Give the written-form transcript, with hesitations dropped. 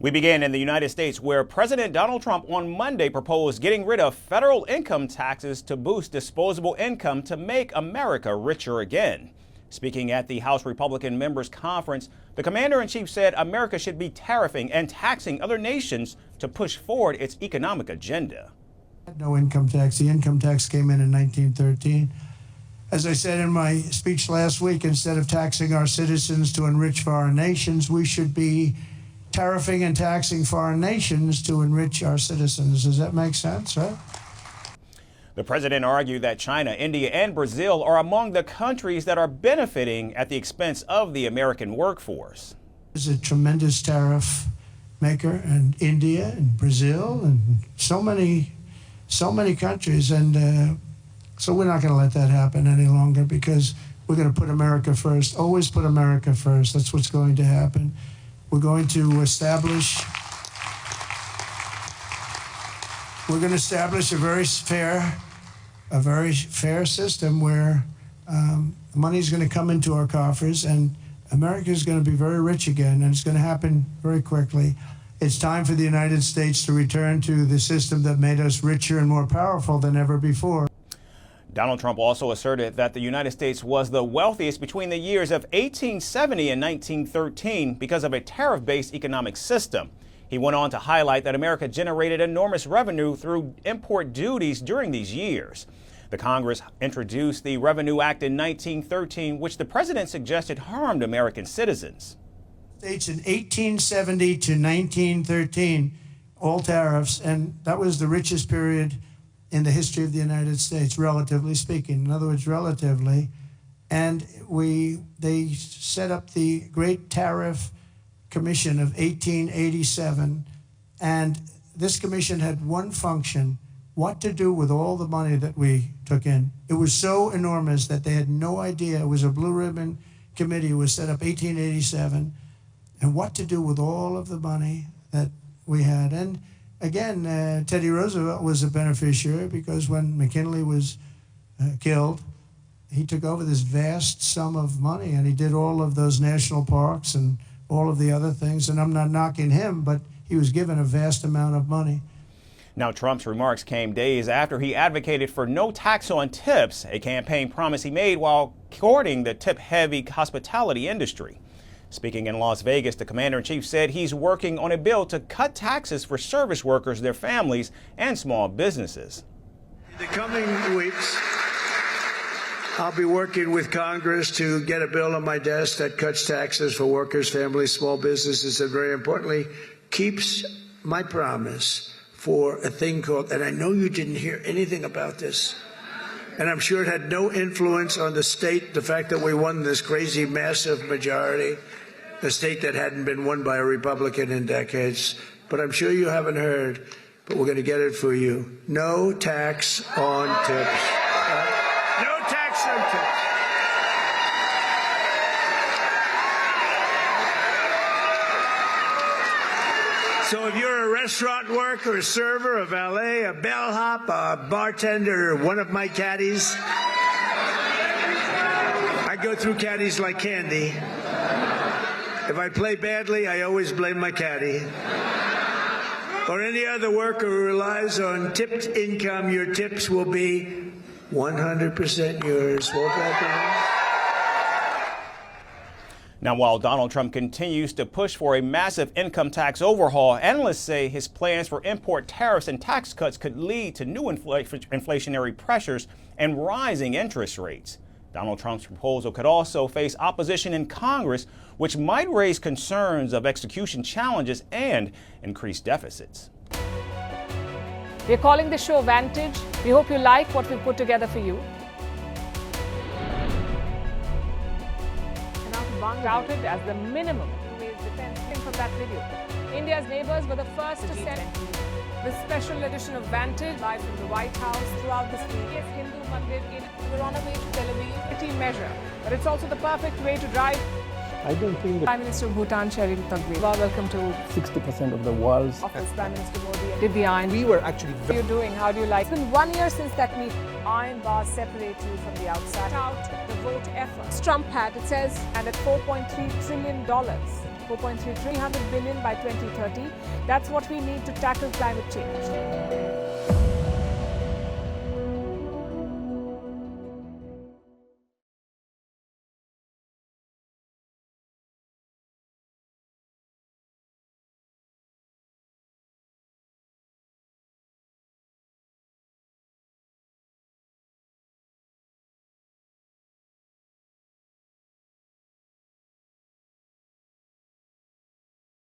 We begin in the United States, where President Donald Trump on Monday proposed getting rid of federal income taxes to boost disposable income to make America richer again. Speaking at the House Republican Members Conference, the commander-in-chief said America should be tariffing and taxing other nations to push forward its economic agenda. No income tax. The income tax came in 1913. As I said in my speech last week, instead of taxing our citizens to enrich foreign nations, we should be tariffing and taxing foreign nations to enrich our citizens. Does that make sense, right? The president argued that China, India, and Brazil are among the countries that are benefiting at the expense of the American workforce. There's a tremendous tariff maker in India and Brazil and so many countries. And so we're not going to let that happen any longer, because we're going to put America first. Always put America first. That's what's going to happen. We're going to establish a very fair system where money is going to come into our coffers, and America is going to be very rich again, and it's going to happen very quickly. It's time for the United States to return to the system that made us richer and more powerful than ever before. Donald Trump also asserted that the United States was the wealthiest between the years of 1870 and 1913 because of a tariff-based economic system. He went on to highlight that America generated enormous revenue through import duties during these years. The Congress introduced the Revenue Act in 1913, which the president suggested harmed American citizens. States in 1870 to 1913, all tariffs, and that was the richest period in the history of the United States, relatively speaking. In other words, relatively. And they set up the Great Tariff Commission of 1887, and this commission had one function: what to do with all the money that we took in. It was so enormous that they had no idea. It was a blue ribbon committee. It was set up 1887, and what to do with all of the money that we had. And again, Teddy Roosevelt was a beneficiary, because when McKinley was killed, he took over this vast sum of money, and he did all of those national parks and all of the other things. And I'm not knocking him, but he was given a vast amount of money. Now, Trump's remarks came days after he advocated for no tax on tips, a campaign promise he made while courting the tip-heavy hospitality industry. Speaking in Las Vegas, the commander-in-chief said he's working on a bill to cut taxes for service workers, their families, and small businesses. In the coming weeks, I'll be working with Congress to get a bill on my desk that cuts taxes for workers, families, small businesses, and very importantly, keeps my promise for a thing called, and I know you didn't hear anything about this, and I'm sure it had no influence on the state, the fact that we won this crazy, massive majority, a state that hadn't been won by a Republican in decades. But I'm sure you haven't heard, but we're going to get it for you. No tax on tips. No tax on tips. So if you're a restaurant worker, a server, a valet, a bellhop, a bartender, or one of my caddies, I go through caddies like candy. If I play badly, I always blame my caddy. Or any other worker who relies on tipped income, your tips will be 100% yours. Won't that be? Now, while Donald Trump continues to push for a massive income tax overhaul, analysts say his plans for import tariffs and tax cuts could lead to new inflationary pressures and rising interest rates. Donald Trump's proposal could also face opposition in Congress, which might raise concerns of execution challenges and increased deficits. We're calling the show Vantage. We hope you like what we put together for you. Touted as the minimum defense from that video. India's neighbors were the first to send the special edition of Vantage live from the White House throughout the week. Yes, Hindu Mandir in we're on our way to Tel Aviv. City measure, but it's also the perfect way to drive. I don't think that Prime Minister of Bhutan, Sherin Tagwe. Welcome to 60% of the world's office. Prime Minister Modi did the iron. We were actually How are you doing? How do you like? It's been 1 year since that meeting. Iron bars separate you from the outside. Out the vote efforts Trump had, it says, and at $4.3 trillion. 4.3 300 billion by 2030. That's what we need to tackle climate change.